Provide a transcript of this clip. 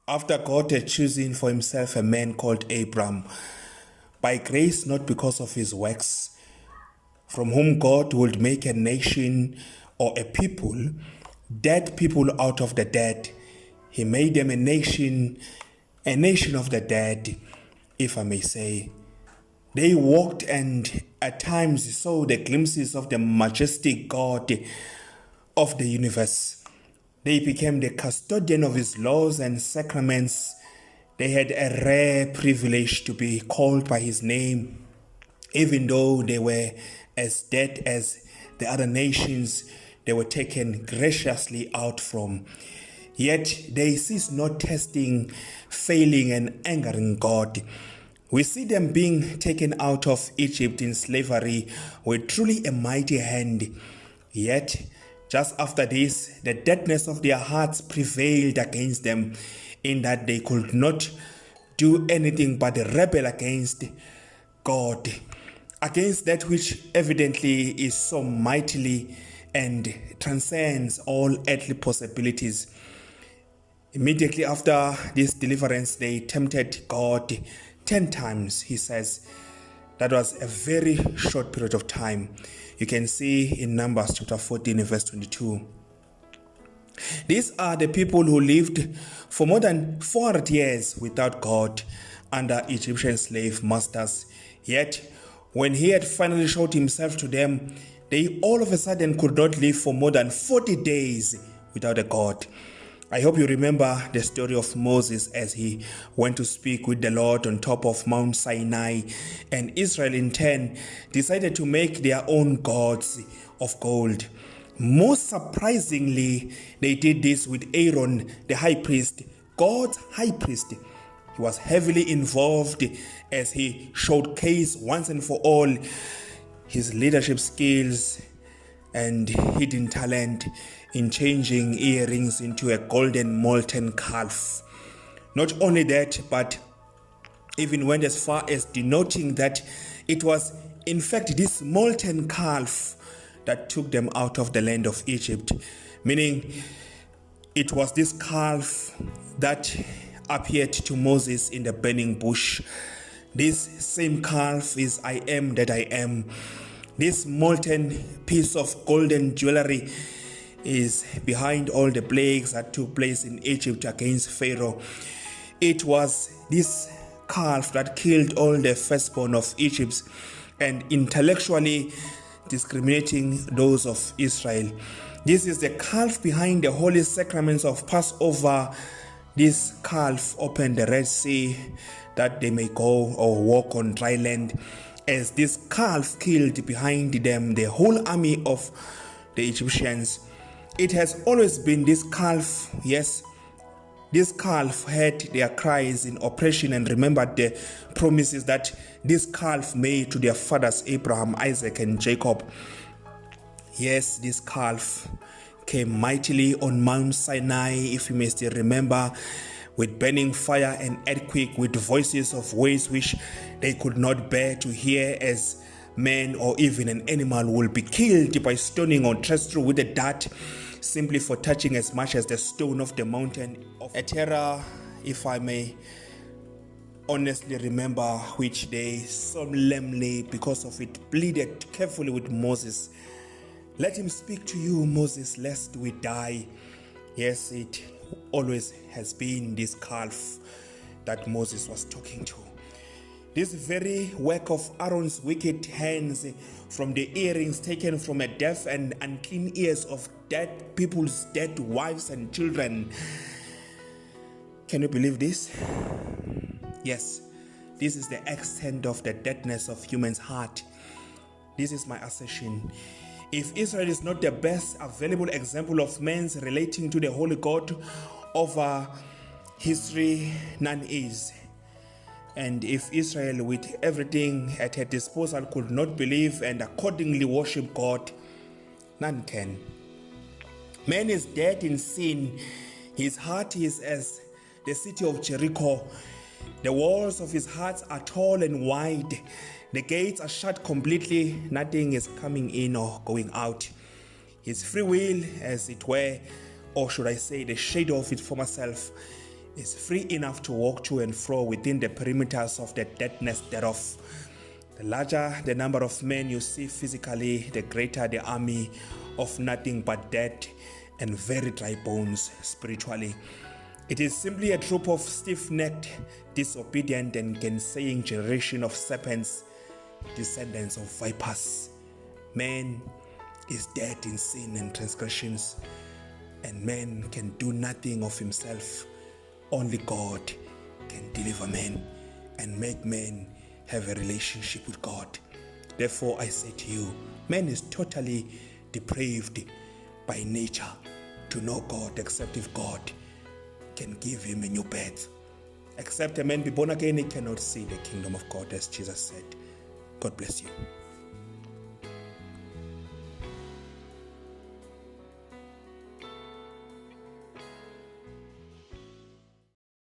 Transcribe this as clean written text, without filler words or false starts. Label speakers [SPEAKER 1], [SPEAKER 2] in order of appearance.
[SPEAKER 1] After God had chosen for himself a man called Abram, by grace, not because of his works, from whom God would make a nation or a people, dead people out of the dead. He made them a nation of the dead, if I may say. They walked and at times saw the glimpses of the majestic God of the universe. They became the custodian of his laws and sacraments. They had a rare privilege to be called by his name, even though they were as dead as the other nations they were taken graciously out from. Yet they cease not testing, failing, and angering God. We see them being taken out of Egypt in slavery with truly a mighty hand. Yet, just after this, the deadness of their hearts prevailed against them, in that they could not do anything but rebel against God, against that which evidently is so mightily and transcends all earthly possibilities. Immediately after this deliverance, they tempted God 10 times, he says. That was a very short period of time. You can see in Numbers chapter 14 verse 22. These are the people who lived for more than 400 years without God under Egyptian slave masters. Yet, when he had finally showed himself to them, they all of a sudden could not live for more than 40 days without a God. I hope you remember the story of Moses as he went to speak with the Lord on top of Mount Sinai, and Israel in turn decided to make their own gods of gold. Most surprisingly, they did this with Aaron, the high priest, God's high priest. He was heavily involved as he showcased once and for all his leadership skills and hidden talent in changing earrings into a golden molten calf. Not only that, but even went as far as denoting that it was in fact this molten calf that took them out of the land of Egypt, meaning it was this calf that appeared to Moses in the burning bush. This same calf is I am that I am. This molten piece of golden jewelry is behind all the plagues that took place in Egypt against Pharaoh. It was this calf that killed all the firstborn of Egypt and intellectually discriminating those of Israel. This is the calf behind the holy sacraments of Passover. This calf opened the Red Sea that they may go or walk on dry land, as this calf killed behind them the whole army of the Egyptians. It has always been this calf, yes. This calf heard their cries in oppression and remembered the promises that this calf made to their fathers Abraham, Isaac, and Jacob. Yes, this calf came mightily on Mount Sinai, if you may still remember, with burning fire and earthquake, with voices of ways which they could not bear to hear, as man or even an animal will be killed by stoning or thrust through with a dart simply for touching as much as the stone of the mountain of a terror, if I may honestly remember, which they solemnly, because of it, pleaded carefully with Moses. Let him speak to you, Moses, lest we die. Yes, it always has been this calf that Moses was talking to. This very work of Aaron's wicked hands, from the earrings taken from a deaf and unclean ears of dead people's dead wives and children. Can you believe this? Yes, this is the extent of the deadness of human's heart. This is my assertion. If Israel is not the best available example of man's relating to the Holy God over history, none is. And if Israel, with everything at her disposal, could not believe and accordingly worship God, none can. Man is dead in sin. His heart is as the city of Jericho. The walls of his heart are tall and wide. The gates are shut completely. Nothing is coming in or going out. His free will, as it were, or should I say the shadow of its former self, is free enough to walk to and fro within the perimeters of the deadness thereof. The larger the number of men you see physically, the greater the army of nothing but dead and very dry bones spiritually. It is simply a troop of stiff-necked, disobedient and gainsaying generation of serpents, descendants of vipers. Man is dead in sin and transgressions, and man can do nothing of himself. Only God can deliver man and make man have a relationship with God. Therefore, I say to you, man is totally depraved by nature to know God, except if God can give him a new birth. Except a man be born again, he cannot see the kingdom of God, as Jesus said. God bless you.